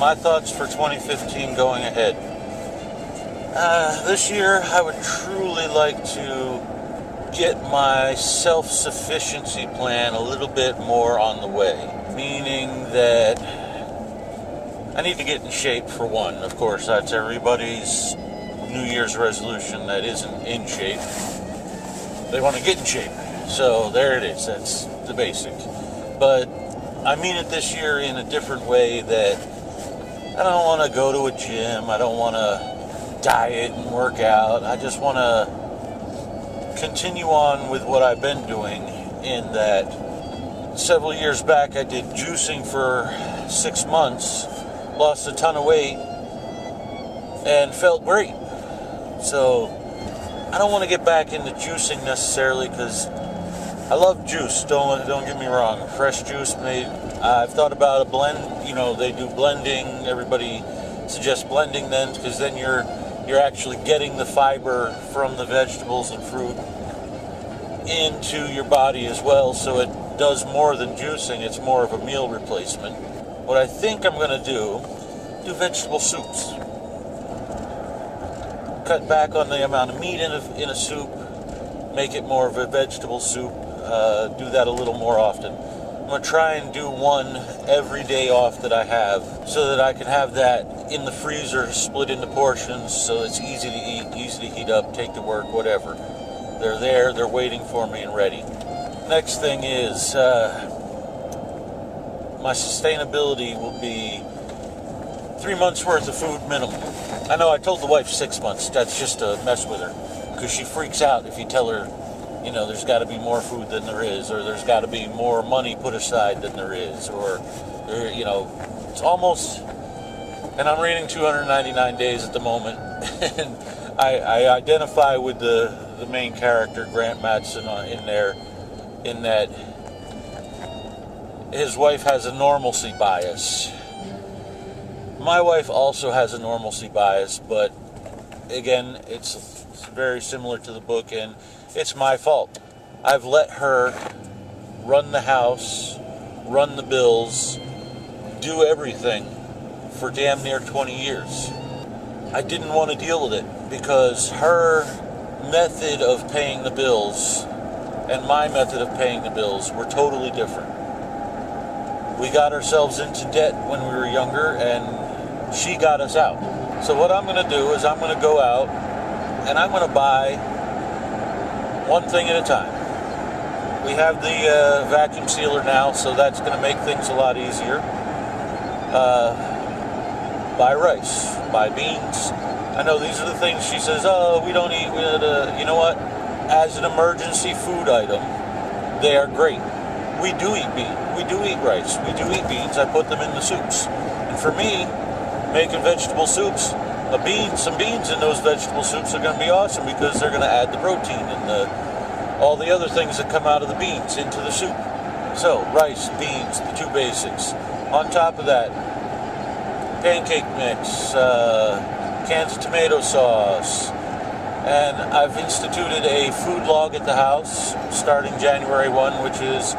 my thoughts for 2015 going ahead. This year, I would truly like to get my self-sufficiency plan a little bit more on the way. Meaning that I need to get in shape, for one. Of course, that's everybody's New Year's resolution that isn't in shape. They want to get in shape. So there it is. That's the basic. But I mean it this year in a different way, that I don't want to go to a gym. I don't want to diet and work out. I just want to continue on with what I've been doing, in that several years back I did juicing for 6 months, lost a ton of weight, and felt great. So I don't want to get back into juicing necessarily, because I love juice, don't get me wrong. Fresh juice made, I've thought about a blend, they do blending. Everybody suggests blending then, because then you're actually getting the fiber from the vegetables and fruit into your body as well, so it does more than juicing. It's more of a meal replacement. What I think I'm going to do vegetable soups. Cut back on the amount of meat in a soup, make it more of a vegetable soup, do that a little more often. I'm going to try and do one every day off that I have, so that I can have that in the freezer, split into portions, so it's easy to eat, easy to heat up, take to work, whatever. They're there, they're waiting for me and ready. Next thing is, my sustainability will be 3 months worth of food minimum. I know I told the wife 6 months, that's just to mess with her, because she freaks out if you tell her, there's got to be more food than there is, or there's got to be more money put aside than there is, or it's almost, and I'm reading 299 Days at the moment, and I identify with the main character, Grant Matson, in there, in that his wife has a normalcy bias. My wife also has a normalcy bias, but again, it's very similar to the book, and it's my fault. I've let her run the house, run the bills, do everything for damn near 20 years. I didn't want to deal with it, because her method of paying the bills and my method of paying the bills were totally different. We got ourselves into debt when we were younger, and she got us out. So what I'm going to do is I'm going to go out and I'm going to buy one thing at a time. We have the vacuum sealer now, so that's going to make things a lot easier. Buy rice, buy beans. I know these are the things she says, we don't eat, you know what? As an emergency food item, they are great. We do eat beans, we do eat rice, we do eat beans. I put them in the soups. And for me, making vegetable soups, some beans in those vegetable soups are going to be awesome, because they're going to add the protein and all the other things that come out of the beans into the soup. So, rice, beans, the two basics. On top of that, pancake mix, cans of tomato sauce, and I've instituted a food log at the house starting January 1, which is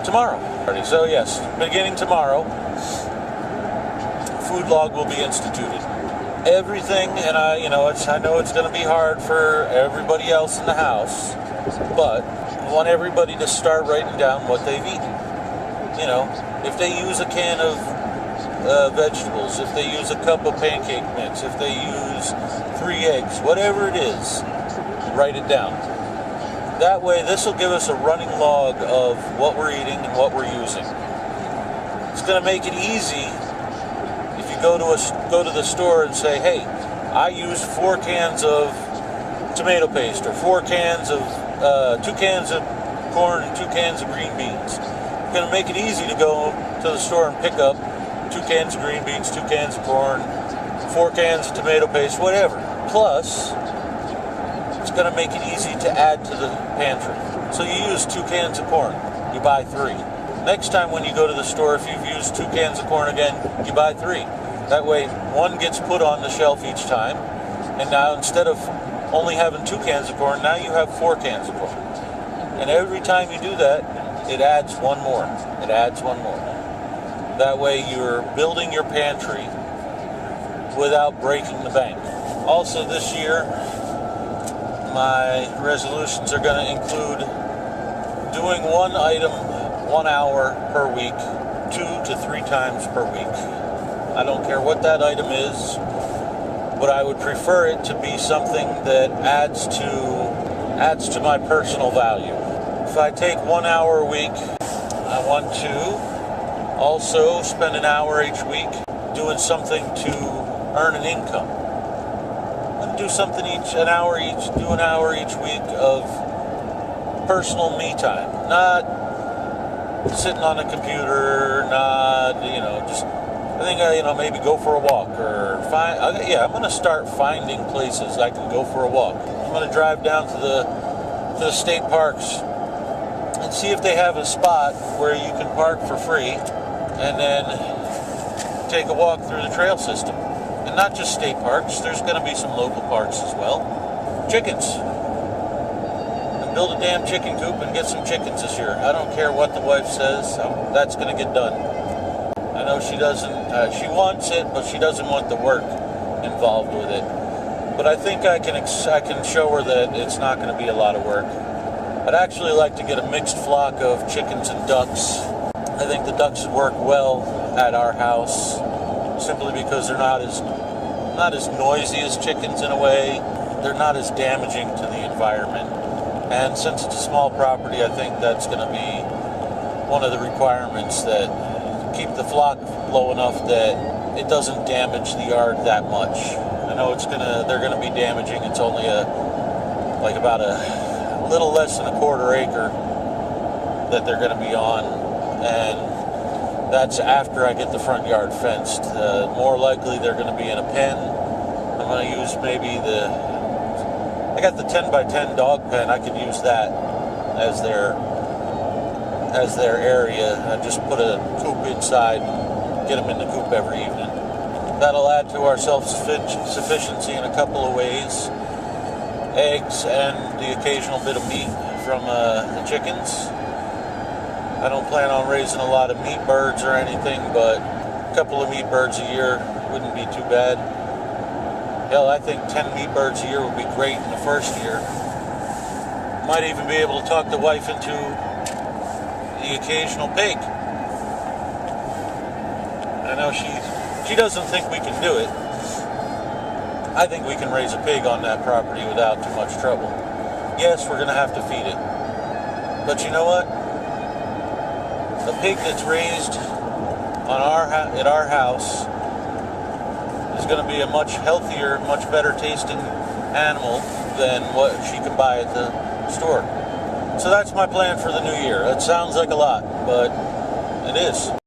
tomorrow. So yes, beginning tomorrow, food log will be instituted. Everything, and I know it's going to be hard for everybody else in the house, but I want everybody to start writing down what they've eaten. If they use a can of vegetables, if they use a cup of pancake mix, if they use 3 eggs, whatever it is, write it down. That way, this will give us a running log of what we're eating and what we're using. It's going to make it easy if you go to the store and say, hey, I use 4 cans of tomato paste, or 4 cans of 2 cans of corn and 2 cans of green beans. It's going to make it easy to go to the store and pick up 2 cans of green beans, 2 cans of corn, 4 cans of tomato paste, whatever. Plus, it's going to make it easy to add to the pantry. So you use 2 cans of corn, you buy 3. Next time when you go to the store, if you've used 2 cans of corn again, you buy 3. That way, 1 gets put on the shelf each time, and now instead of only having 2 cans of corn, now you have 4 cans of corn. And every time you do that, it adds 1 more. It adds 1 more. That way you're building your pantry without breaking the bank. Also this year, my resolutions are going to include doing one item 1 hour per week, 2 to 3 times per week. I don't care what that item is, but I would prefer it to be something that adds to my personal value. If I take 1 hour a week, I want to also spend an hour each week doing something to earn an income. And do something an hour each week of personal me time. Not sitting on a computer, not, just, I think, maybe go for a walk or I'm going to start finding places I can go for a walk. I'm going to drive down to the state parks and see if they have a spot where you can park for free and then take a walk through the trail system. And not just state parks, there's going to be some local parks as well. Chickens. And build a damn chicken coop and get some chickens this year. I don't care what the wife says, that's going to get done. I know she doesn't, she wants it, but she doesn't want the work involved with it. But I think I can show her that it's not going to be a lot of work. I'd actually like to get a mixed flock of chickens and ducks. I think the ducks would work well at our house, simply because they're not as noisy as chickens in a way. They're not as damaging to the environment. And since it's a small property, I think that's going to be one of the requirements, that keep the flock low enough that it doesn't damage the yard that much. I know they're gonna be damaging. It's only about a little less than a quarter acre that they're gonna be on, and that's after I get the front yard fenced. More likely they're gonna be in a pen. I'm gonna use I got the 10 by 10 dog pen. I could use that as their area. I just put a coop inside, get them in the coop every evening. That'll add to our self-sufficiency in a couple of ways. Eggs and the occasional bit of meat from the chickens. I don't plan on raising a lot of meat birds or anything, but a couple of meat birds a year wouldn't be too bad. Hell, I think 10 meat birds a year would be great in the first year. Might even be able to talk the wife into the occasional pig. I know she doesn't think we can do it. I think we can raise a pig on that property without too much trouble. Yes, we're going to have to feed it. But you know what? A pig that's raised at our house is going to be a much healthier, much better tasting animal than what she can buy at the store. So that's my plan for the new year. It sounds like a lot, but it is.